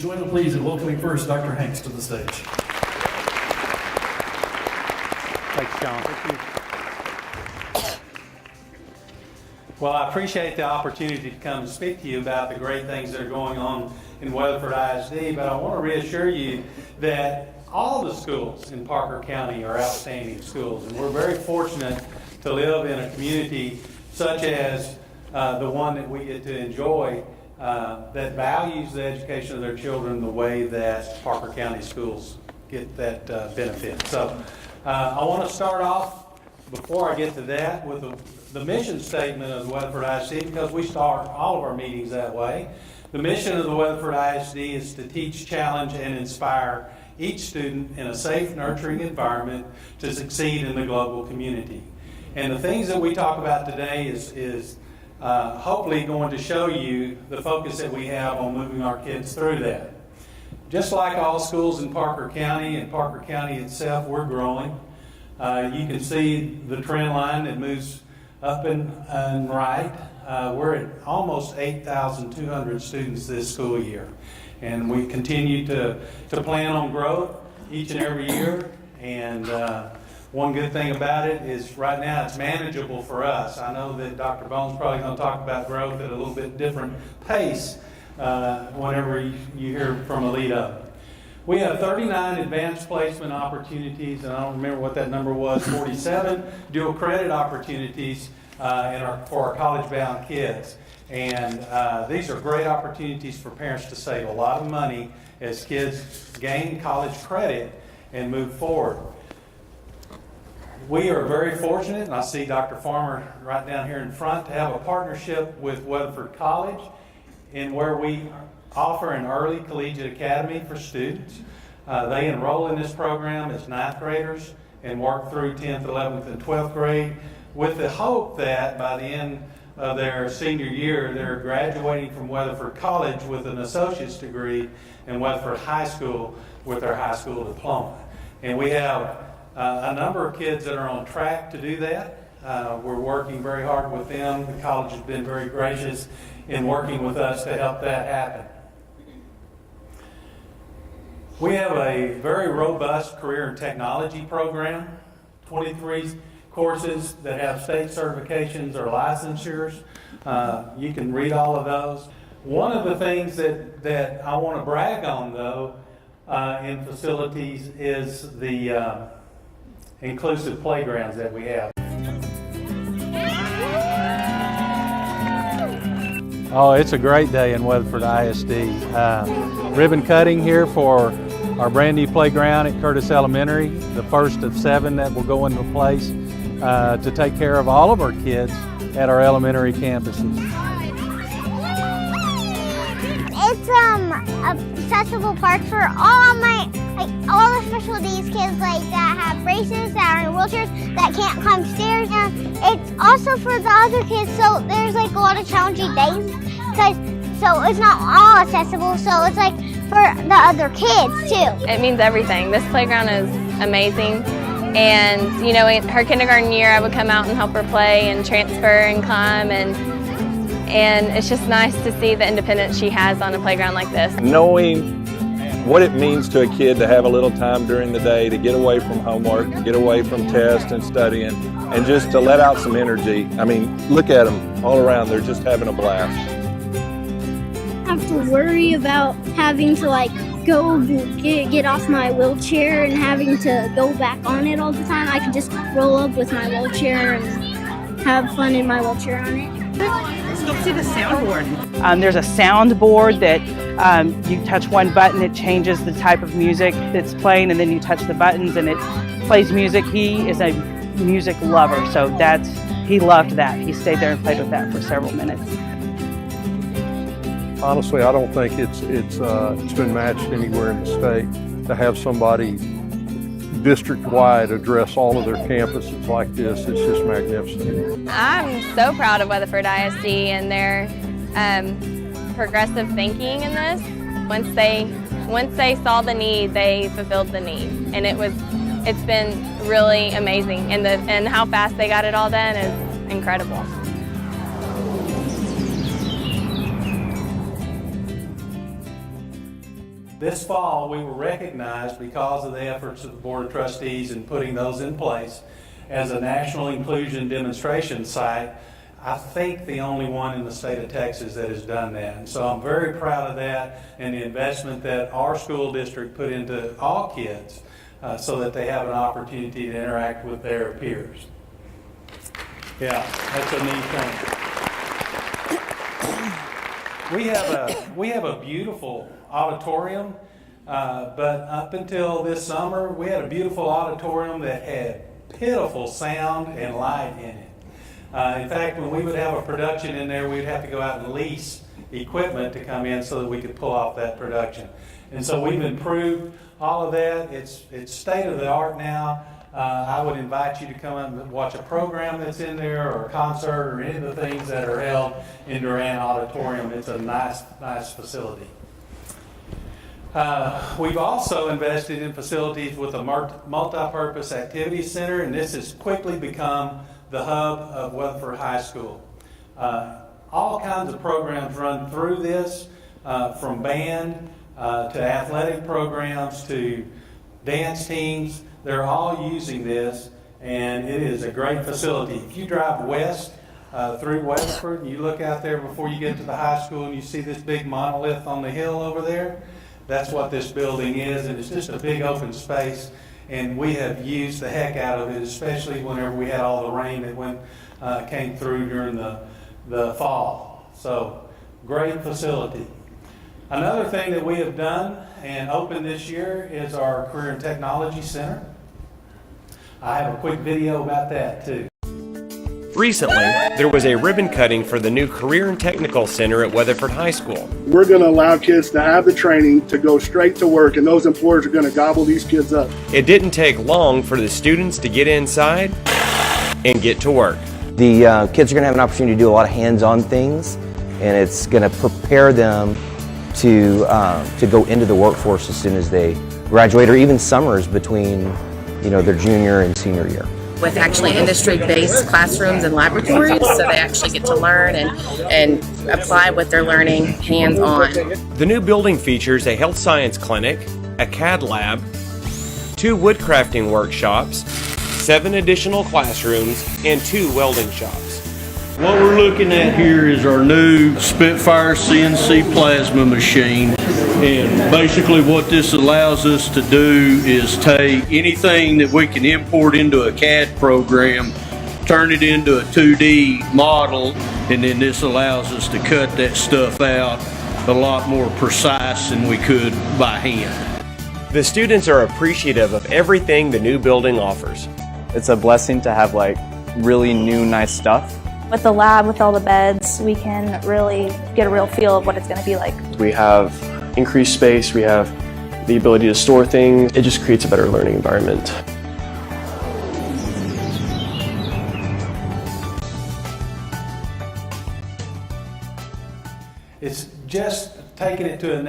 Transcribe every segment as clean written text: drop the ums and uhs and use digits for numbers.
join me please in welcoming first Dr. Hanks to the stage. Thanks, John. Thank you. Well, I appreciate the opportunity to come and speak to you about the great things that are going on in Weatherford ISD, but I want to reassure you that all the schools in Parker County are outstanding schools, and we're very fortunate to live in a community such as the one that we get to enjoy that values the education of their children the way that Parker County schools get that benefit. So I want to start off, before I get to that, with the mission statement of the Weatherford ISD, because we start all of our meetings that way. The mission of the Weatherford ISD is to teach, challenge, and inspire each student in a safe, nurturing environment to succeed in the global community. And the things that we talk about today is hopefully going to show you the focus that we have on moving our kids through that. Just like all schools in Parker County and Parker County itself, we're growing. You can see the trend line that moves up and right. We're at almost 8,200 students this school year. And we continue to plan on growth each and every year. And one good thing about it is right now it's manageable for us. I know that Dr. Bone's probably going to talk about growth at a little bit different pace whenever you hear from a lead up. We have 39 advanced placement opportunities, and I don't remember what that number was, 47 dual credit opportunities for our college-bound kids. And these are great opportunities for parents to save a lot of money as kids gain college credit and move forward. We are very fortunate, and I see Dr. Farmer right down here in front, to have a partnership with Weatherford College in where we offer an early collegiate academy for students. They enroll in this program as 9th graders and work through 10th, 11th, and 12th grade with the hope that by the end of their senior year, they're graduating from Weatherford College with an associate's degree and Weatherford High School with their high school diploma. And we have a number of kids that are on track to do that. We're working very hard with them. The college has been very gracious in working with us to help that happen. We have a very robust career and technology program, 23 courses that have state certifications or licensures. You can read all of those. One of the things that I want to brag on, though, in facilities is the inclusive playgrounds that we have. Oh, it's a great day in Weatherford ISD. Ribbon cutting here for our brand new playground at Curtis Elementary, the first of 7 that will go into place to take care of all of our kids at our elementary campuses. It's accessible park for all the special needs kids that have braces, that are in wheelchairs, that can't climb stairs. And it's also for the other kids, so there's a lot of challenging days, so it's not all accessible, so it's for the other kids too. It means everything. This playground is amazing. And in her kindergarten year, I would come out and help her play and transfer and climb, and it's just nice to see the independence she has on a playground like this. Knowing what it means to a kid to have a little time during the day to get away from homework, get away from tests and studying, and just to let out some energy. I mean, look at them all around. They're just having a blast. I have to worry about having to go get off my wheelchair and having to go back on it all the time. I can just roll up with my wheelchair and have fun in my wheelchair on it. Let's go see the soundboard. There's a soundboard that you touch one button, it changes the type of music that's playing, and then you touch the buttons and it plays music. He is a music lover, so he loved that. He stayed there and played with that for several minutes. Honestly, I don't think it's been matched anywhere in the state to have somebody district-wide address all of their campuses like this. It's just magnificent. I'm so proud of Weatherford ISD and their progressive thinking in this. Once they saw the need, they fulfilled the need, and it's been really amazing. And how fast they got it all done is incredible. this fall we were recognized because of the efforts of the Board of Trustees in putting those in place as a national inclusion demonstration site. I think the only one in the state of Texas that has done that. And so I'm very proud of that and the investment that our school district put into all kids so that they have an opportunity to interact with their peers. Yeah, that's a neat thing. We have a beautiful auditorium, but up until this summer, we had a beautiful auditorium that had pitiful sound and light in it. In fact, when we would have a production in there, we'd have to go out and lease equipment to come in so that we could pull off that production. And so we've improved all of that. It's state of the art now. I would invite you to come up and watch a program that's in there or a concert or any of the things that are held in Durant Auditorium. It's a nice facility. We've also invested in facilities with a multi-purpose activity center, and this has quickly become the hub of Weatherford High School. All kinds of programs run through this, from band to athletic programs to dance teams. They're all using this, and it is a great facility. If you drive west through Weatherford and you look out there before you get to the high school and you see this big monolith on the hill over there, that's what this building is, and it's just a big open space. And we have used the heck out of it, especially whenever we had all the rain that came through during the fall. So, great facility. Another thing that we have done and opened this year is our Career and Technology Center. I have a quick video about that too. Recently, there was a ribbon cutting for the new Career and Technical Center at Weatherford High School. We're going to allow kids to have the training to go straight to work, and those employers are going to gobble these kids up. It didn't take long for the students to get inside and get to work. The kids are going to have an opportunity to do a lot of hands-on things, and it's going to prepare them to go into the workforce as soon as they graduate, or even summers between, their junior and senior year. With actually industry-based classrooms and laboratories, so they actually get to learn and apply what they're learning hands-on. The new building features a health science clinic, a CAD lab, 2 woodcrafting workshops, 7 additional classrooms, and 2 welding shops. What we're looking at here is our new Spitfire CNC plasma machine. And basically what this allows us to do is take anything that we can import into a CAD program, turn it into a 2D model, and then this allows us to cut that stuff out a lot more precise than we could by hand. The students are appreciative of everything the new building offers. It's a blessing to have really new, nice stuff. With the lab, with all the beds, we can really get a real feel of what it's going to be like. We have increased space, we have the ability to store things. It just creates a better learning environment. It's just taking it to the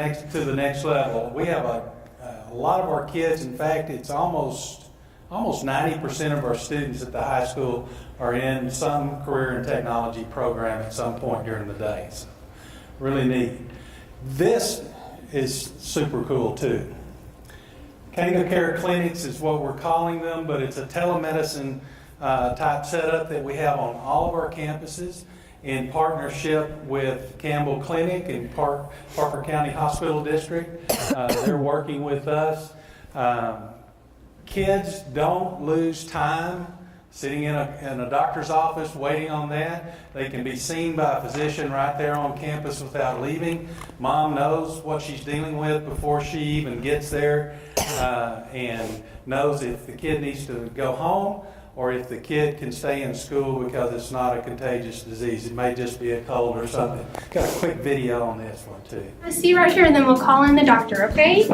next level. We have a lot of our kids, in fact, it's almost 90% of our students at the high school are in some career and technology program at some point during the day. So, really neat. This is super cool too. Kango Care Clinics is what we're calling them, but it's a telemedicine type setup that we have on all of our campuses in partnership with Campbell Clinic and Parker County Hospital District. They're working with us. Kids don't lose time sitting in a doctor's office waiting on that. They can be seen by a physician right there on campus without leaving. Mom knows what she's dealing with before she even gets there, and knows if the kid needs to go home or if the kid can stay in school because it's not a contagious disease. It may just be a cold or something. Got a quick video on this one too. See right here, and then we'll call in the doctor, okay?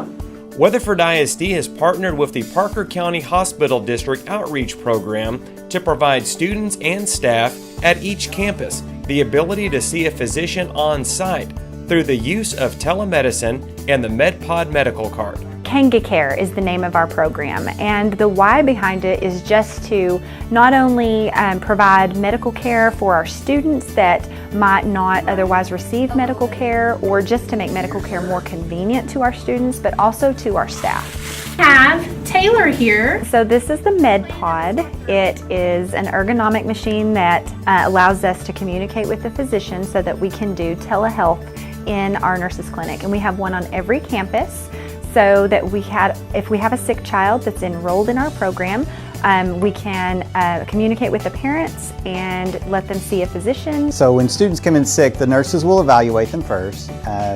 Weatherford ISD has partnered with the Parker County Hospital District Outreach Program to provide students and staff at each campus the ability to see a physician on site through the use of telemedicine and the MedPod medical card. Kanga Care is the name of our program, and the why behind it is just to not only provide medical care for our students that might not otherwise receive medical care, or just to make medical care more convenient to our students, but also to our staff. Have Taylor here. So this is the MedPod. It is an ergonomic machine that allows us to communicate with the physician so that we can do telehealth in our nurses clinic, and we have one on every campus so that if we have a sick child that's enrolled in our program, we can communicate with the parents and let them see a physician. So when students come in sick, the nurses will evaluate them first,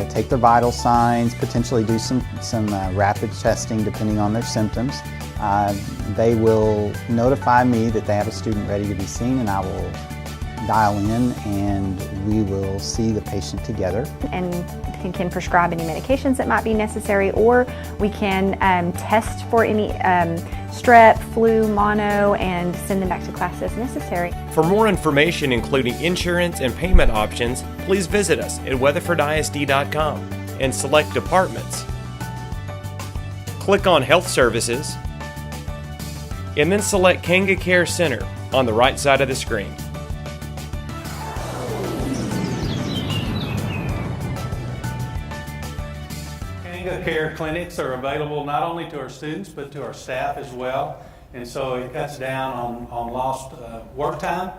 take their vital signs, potentially do some rapid testing depending on their symptoms. They will notify me that they have a student ready to be seen, and I will dial in and we will see the patient together. And can prescribe any medications that might be necessary, or we can test for any strep, flu, mono, and send them back to class as necessary. For more information, including insurance and payment options, please visit us at weatherfordisd.com and select Departments. Click on Health Services, and then select Kanga Care Center on the right side of the screen. Kanga Care clinics are available not only to our students but to our staff as well, and so it cuts down on lost work time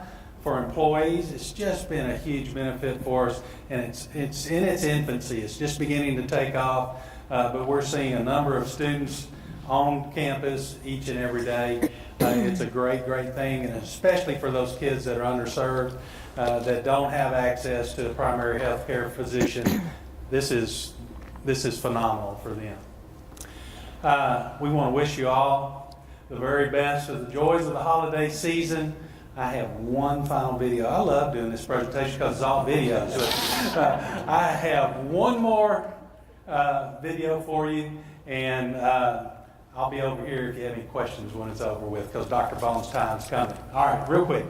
for employees. It's just been a huge benefit for us, and it's in its infancy. It's just beginning to take off, but we're seeing a number of students on campus each and every day. It's a great thing, and especially for those kids that are underserved, that don't have access to a primary health care physician. This is phenomenal for them. We want to wish you all the very best of the joys of the holiday season. I have one final video. I love doing this presentation because it's all videos. I have one more video for you, and I'll be over here if you have any questions when it's over with, because Dr. Bones' time's coming. All right, real quick.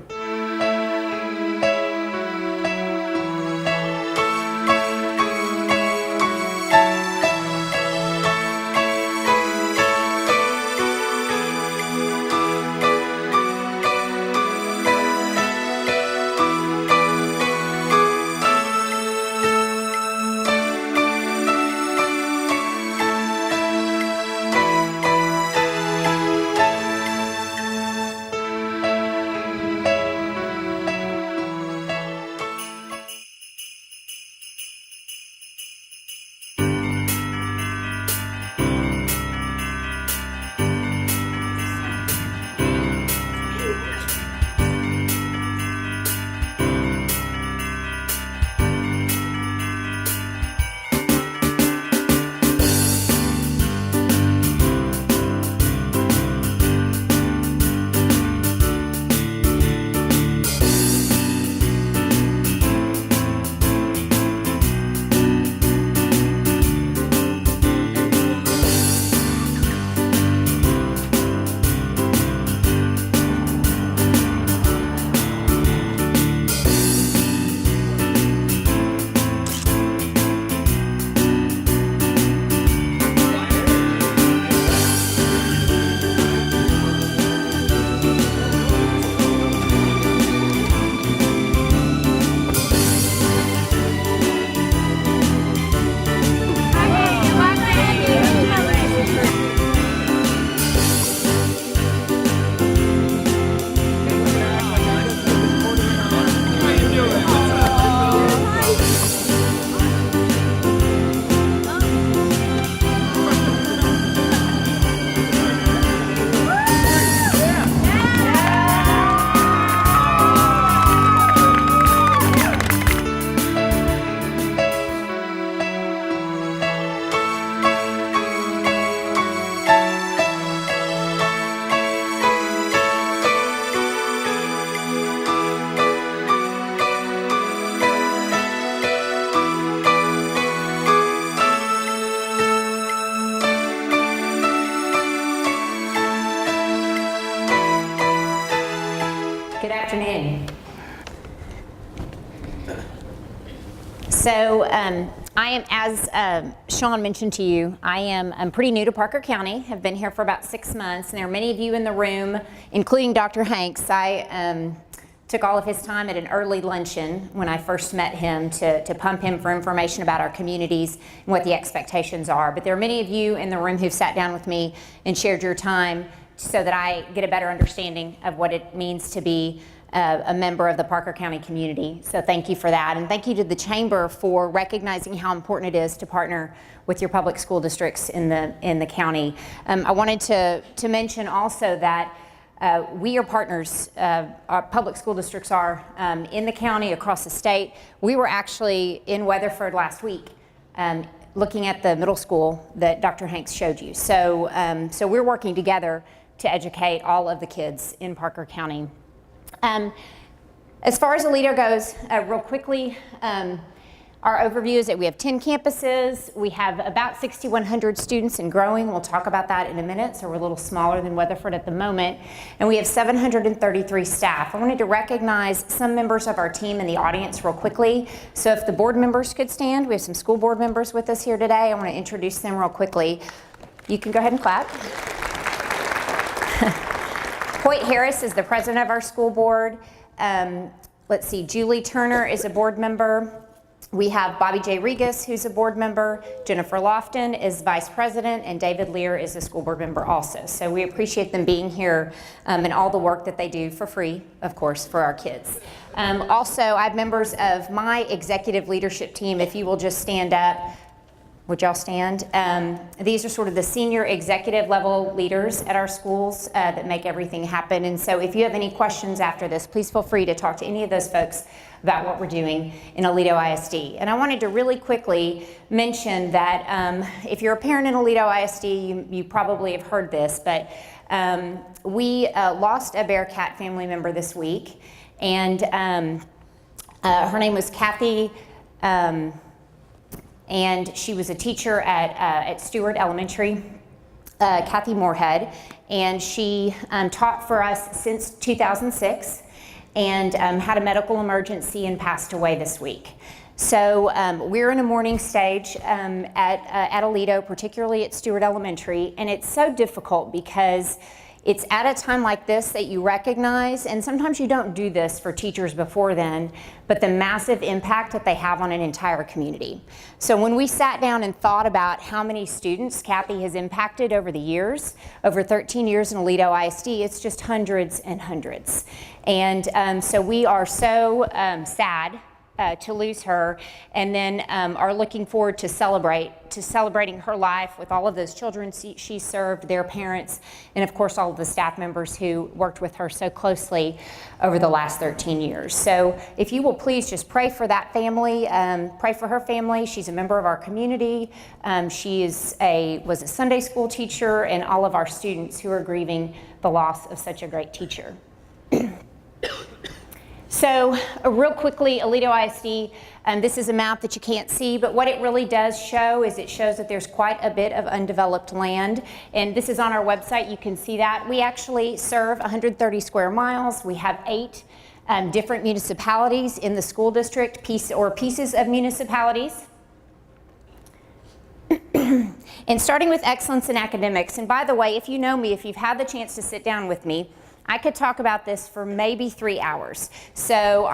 So I am, as Sean mentioned to you, I'm pretty new to Parker County. Have been here for about 6 months, and there are many of you in the room, including Dr. Hanks. I took all of his time at an early luncheon when I first met him to pump him for information about our communities and what the expectations are. But there are many of you in the room who've sat down with me and shared your time so that I get a better understanding of what it means to be a member of the Parker County community. So thank you for that, and thank you to the Chamber for recognizing how important it is to partner with your public school districts in the county. I wanted to mention also that we are partners, our public school districts are in the county, across the state. We were actually in Weatherford last week looking at the middle school that Dr. Hanks showed you. So, so we're working together to educate all of the kids in Parker County. As far as Aledo goes, real quickly, our overview is that we have 10 campuses. We have about 6,100 students and growing. We'll talk about that in a minute. So we're a little smaller than Weatherford at the moment. And we have 733 staff. I wanted to recognize some members of our team in the audience real quickly. So if the board members could stand, we have some school board members with us here today. I want to introduce them real quickly. You can go ahead and clap. Hoyt Harris is the president of our school board. Let's see, Julie Turner is a board member. We have Bobby J. Regas, who's a board member. Jennifer Lofton is vice president, and David Lear is a school board member also. So we appreciate them being here and all the work that they do for free, of course, for our kids. Also, I have members of my executive leadership team. If you will just stand up. Would y'all stand? These are sort of the senior executive level leaders at our schools that make everything happen. And so if you have any questions after this, please feel free to talk to any of those folks about what we're doing in Aledo ISD. And I wanted to really quickly mention that if you're a parent in Aledo ISD, you probably have heard this, but we lost a Bearcat family member this week. And her name was Kathy, and she was a teacher at Stewart Elementary, Kathy Moorhead, and she taught for us since 2006 and had a medical emergency and passed away this week. So we're in a mourning stage at Aledo, particularly at Stewart Elementary, and it's so difficult because it's at a time like this that you recognize, and sometimes you don't do this for teachers before then, but the massive impact that they have on an entire community. So when we sat down and thought about how many students Kathy has impacted over the years, over 13 years in Aledo ISD, it's just hundreds and hundreds. And so we are so sad to lose her, and then are looking forward to celebrating her life with all of those children she served, their parents, and of course all of the staff members who worked with her so closely over the last 13 years. So if you will please just pray for that family, pray for her family. She's a member of our community. She was a Sunday school teacher, and all of our students who are grieving the loss of such a great teacher. So real quickly, Aledo ISD, this is a map that you can't see, but what it really does show is it shows that there's quite a bit of undeveloped land, and this is on our website. You can see that. We actually serve 130 square miles. We have 8 different municipalities in the school district, pieces of municipalities. And starting with excellence in academics, and by the way, if you know me, if you've had the chance to sit down with me, I could talk about this for maybe 3 hours. So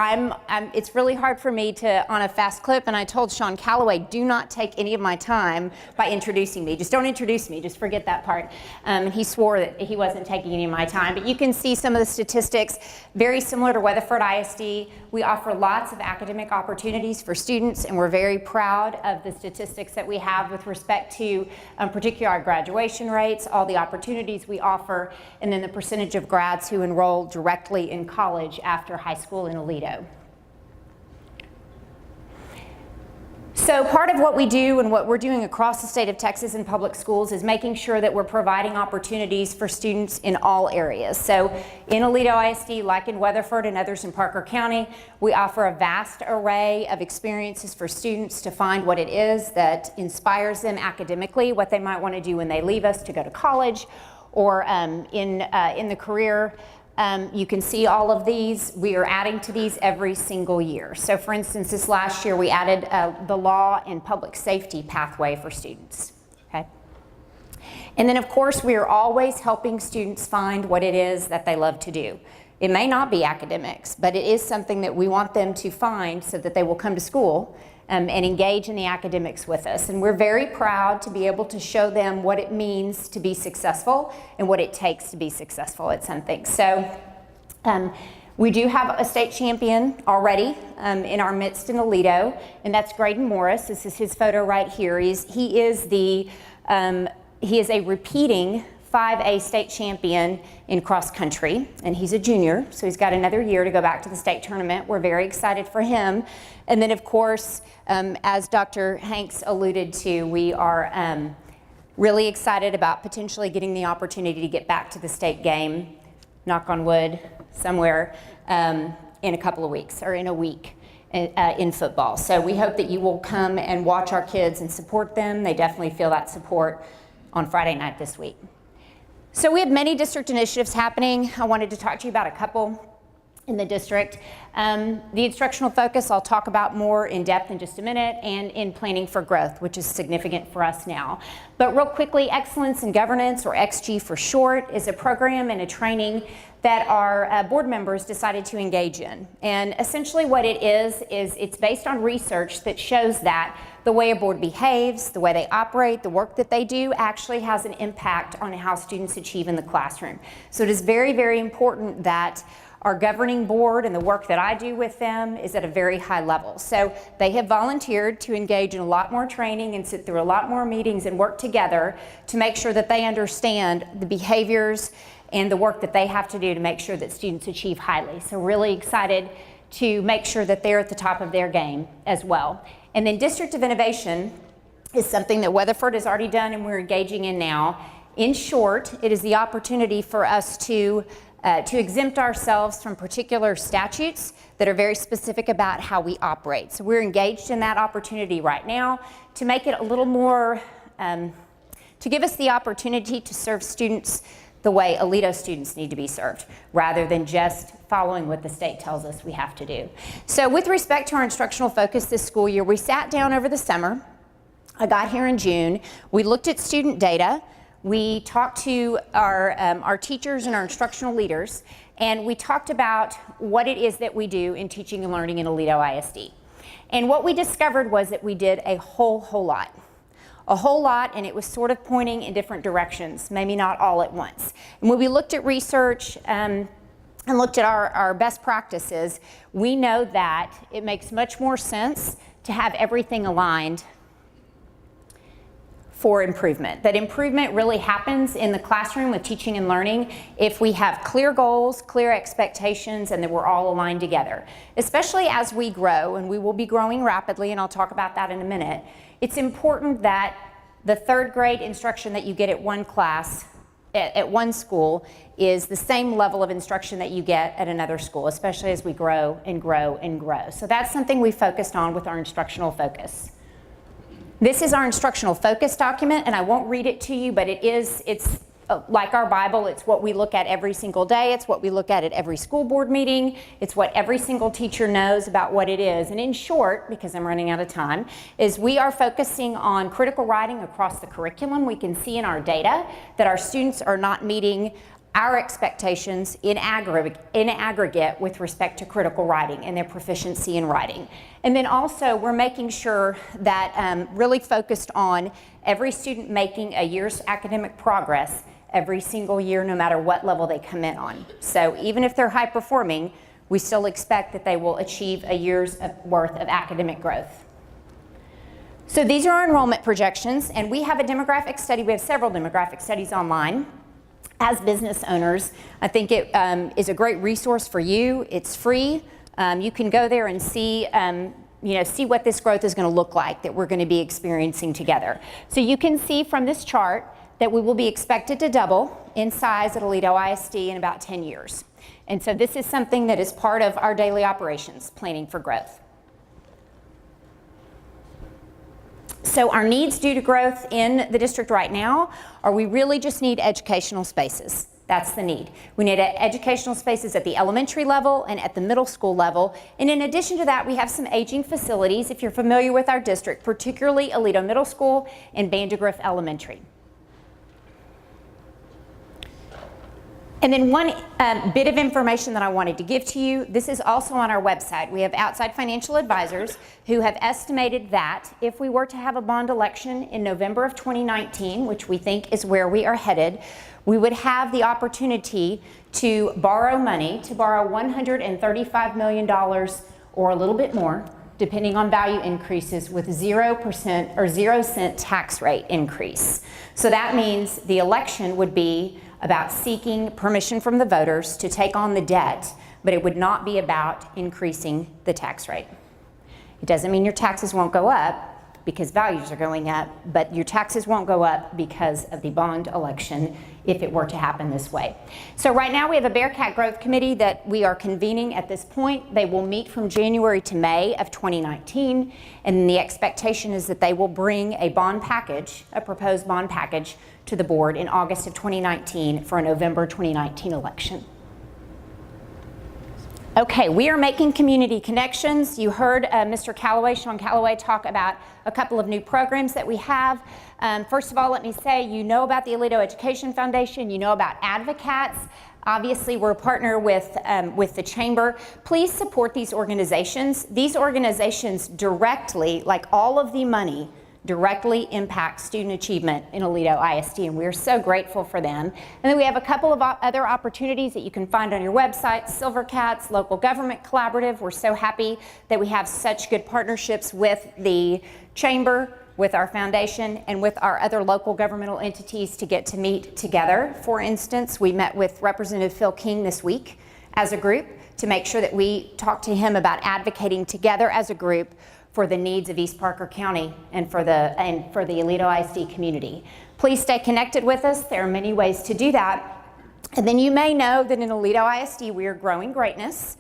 it's really hard for me to, on a fast clip, and I told Sean Calloway, do not take any of my time by introducing me. Just don't introduce me, just forget that part. And he swore that he wasn't taking any of my time. But you can see some of the statistics, very similar to Weatherford ISD. We offer lots of academic opportunities for students, and we're very proud of the statistics that we have with respect to particularly our graduation rates, all the opportunities we offer, and then the percentage of grads who enroll directly in college after high school in Aledo. So part of what we do and what we're doing across the state of Texas in public schools is making sure that we're providing opportunities for students in all areas. So in Aledo ISD, like in Weatherford and others in Parker County, we offer a vast array of experiences for students to find what it is that inspires them academically, what they might want to do when they leave us to go to college, or in the career You can see all of these. We are adding to these every single year. So for instance, this last year we added the law and public safety pathway for students. Okay. And then of course we are always helping students find what it is that they love to do. It may not be academics, but it is something that we want them to find so that they will come to school and engage in the academics with us. And we're very proud to be able to show them what it means to be successful and what it takes to be successful at something. So we do have a state champion already in our midst in Aledo, and that's Graydon Morris. This is his photo right here. He is a repeating 5A state champion in cross country, and he's a junior, so he's got another year to go back to the state tournament. We're very excited for him. And then of course, as Dr. Hanks alluded to, we are really excited about potentially getting the opportunity to get back to the state game, knock on wood, somewhere in a couple of weeks or in a week. In football. So we hope that you will come and watch our kids and support them. They definitely feel that support on Friday night this week. So we have many district initiatives happening. I wanted to talk to you about a couple in the district. The instructional focus I'll talk about more in depth in just a minute, and in planning for growth, which is significant for us now. But real quickly, Excellence in Governance, or XG for short, is a program and a training that our board members decided to engage in. And essentially what it is it's based on research that shows that the way a board behaves, the way they operate, the work that they do actually has an impact on how students achieve in the classroom. So it is very, very important that our governing board and the work that I do with them is at a very high level. So they have volunteered to engage in a lot more training and sit through a lot more meetings and work together to make sure that they understand the behaviors and the work that they have to do to make sure that students achieve highly. So really excited to make sure that they're at the top of their game as well. And then District of Innovation is something that Weatherford has already done and we're engaging in now. In short, it is the opportunity for us to exempt ourselves from particular statutes that are very specific about how we operate. So we're engaged in that opportunity right now to make it a little more, to give us the opportunity to serve students the way Aledo students need to be served, rather than just following what the state tells us we have to do. So with respect to our instructional focus this school year, we sat down over the summer. I got here in June. We looked at student data. We talked to our teachers and our instructional leaders, and we talked about what it is that we do in teaching and learning in Aledo ISD. And what we discovered was that we did a whole lot. A whole lot, and it was sort of pointing in different directions, maybe not all at once. And when we looked at research and looked at our best practices, we know that it makes much more sense to have everything aligned for improvement. That improvement really happens in the classroom with teaching and learning if we have clear goals, clear expectations, and that we're all aligned together. Especially as we grow, and we will be growing rapidly, and I'll talk about that in a minute. It's important that the third grade instruction that you get at one class, at one school, is the same level of instruction that you get at another school, especially as we grow and grow and grow. So that's something we focused on with our instructional focus. This is our instructional focus document, and I won't read it to you, but it's like our Bible. It's what we look at every single day. It's what we look at every school board meeting. It's what every single teacher knows about what it is. And in short, because I'm running out of time, is we are focusing on critical writing across the curriculum. We can see in our data that our students are not meeting our expectations in aggregate with respect to critical writing and their proficiency in writing. And then also we're making sure that really focused on every student making a year's academic progress every single year, no matter what level they come in on. So even if they're high performing, we still expect that they will achieve a year's worth of academic growth. So these are our enrollment projections, and we have a demographic study. We have several demographic studies online. As business owners, I think it is a great resource for you. It's free. You can go there and see see what this growth is going to look like that we're going to be experiencing together. So you can see from this chart that we will be expected to double in size at Aledo ISD in about 10 years. And so this is something that is part of our daily operations, planning for growth. So our needs due to growth in the district right now are we really just need educational spaces. That's the need. We need educational spaces at the elementary level and at the middle school level. And in addition to that, we have some aging facilities, if you're familiar with our district, particularly Aledo Middle School and Vandergrift Elementary. And then one bit of information that I wanted to give to you, this is also on our website. We have outside financial advisors who have estimated that if we were to have a bond election in November of 2019, which we think is where we are headed, we would have the opportunity to borrow money, to borrow $135 million or a little bit more, depending on value increases, with 0% or 0-cent tax rate increase. So that means the election would be about seeking permission from the voters to take on the debt, but it would not be about increasing the tax rate. It doesn't mean your taxes won't go up because values are going up, but your taxes won't go up because of the bond election if it were to happen this way. So right now we have a Bearcat Growth Committee that we are convening at this point. They will meet from January to May of 2019, and the expectation is that they will bring a bond package, a proposed bond package, to the board in August of 2019 for a November 2019 election. Okay, we are making community connections. You heard Mr. Callaway, Sean Callaway, talk about a couple of new programs that we have. First of all, let me say, you know about the Aledo Education Foundation, you know about Advocates. Obviously, we're a partner with the Chamber. Please support these organizations. These organizations directly, like all of the money, directly impact student achievement in Aledo ISD, and we're so grateful for them. And then we have a couple of other opportunities that you can find on your website, Silvercats, Local Government Collaborative. We're so happy that we have such good partnerships with the Chamber, with our foundation, and with our other local governmental entities to get to meet together. For instance, we met with Representative Phil King this week as a group to make sure that we talk to him about advocating together as a group for the needs of East Parker County and for the Aledo ISD community. Please stay connected with us. There are many ways to do that. And then you may know that in Aledo ISD we are growing greatness.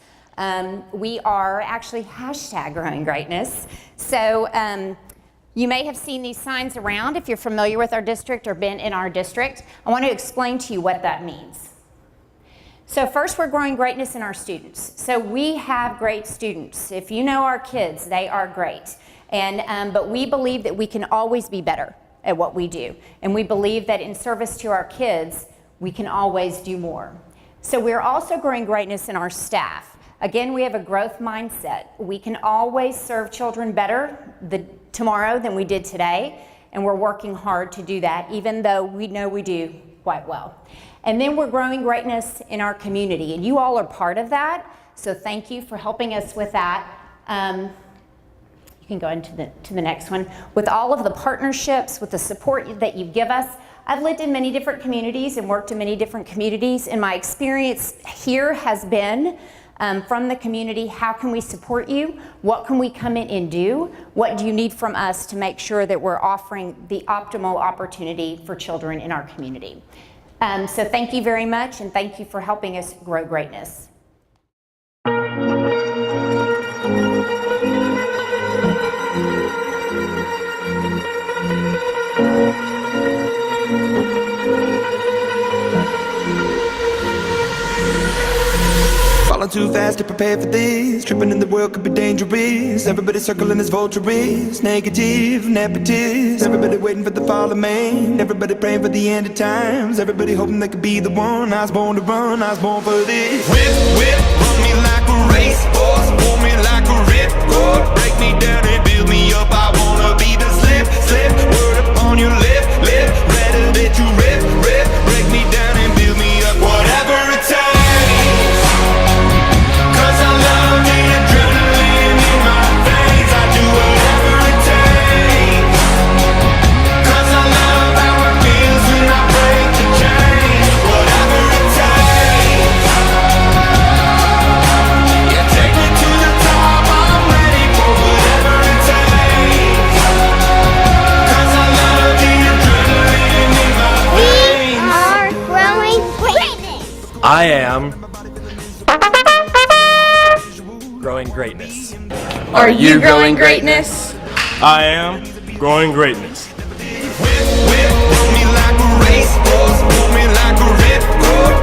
We are actually #growing greatness. So you may have seen these signs around if you're familiar with our district or been in our district. I want to explain to you what that means. So first, we're growing greatness in our students. So we have great students. If you know our kids, they are great. But we believe that we can always be better at what we do. And we believe that in service to our kids, we can always do more. So we're also growing greatness in our staff. Again, we have a growth mindset. We can always serve children better tomorrow than we did today. And we're working hard to do that, even though we know we do quite well. And then we're growing greatness in our community, and you all are part of that, so thank you for helping us with that. You can go into the next one. With all of the partnerships, with the support that you give us, I've lived in many different communities and worked in many different communities, and my experience here has been from the community, how can we support you? What can we come in and do? What do you need from us to make sure that we're offering the optimal opportunity for children in our community? So thank you very much, and thank you for helping us grow greatness. Falling too fast to prepare for this. Tripping in the world could be dangerous. Everybody circling as vultures. Negative, nepotist. Everybody waiting for the fall of man. Everybody praying for the end of times. Everybody hoping they could be the one. I was born to run, I was born for this. Whip, whip, run me like a racehorse. Pull me like a ripcord. Break me down and build me up. I wanna be the slip, slip. Word upon your lip, lip. Rather that you rip, rip. Break me down and build me up. Whatever it takes. I am growing greatness. Are you growing greatness? I am growing greatness. Whip, whip, run me like a racehorse, pull me like a ripcord.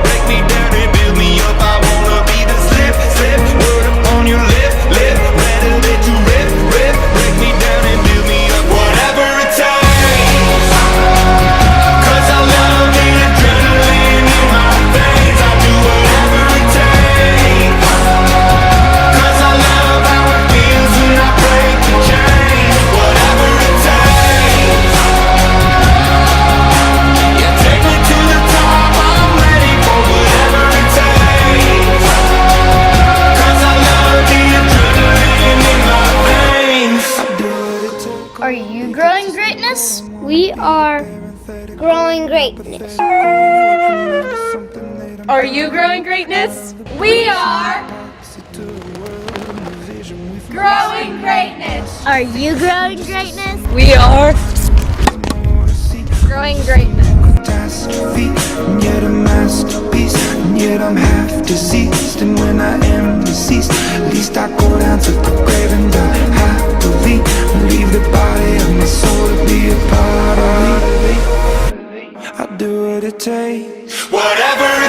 We are growing greatness. Are you growing greatness? We are growing greatness. Are you growing greatness? We are growing greatness. And yet a masterpiece, and yet I'm half diseased. And when I am deceased, at least I go down to the grave and die happily, and leave the body of my soul to be a part of me. I'll do what it takes, whatever it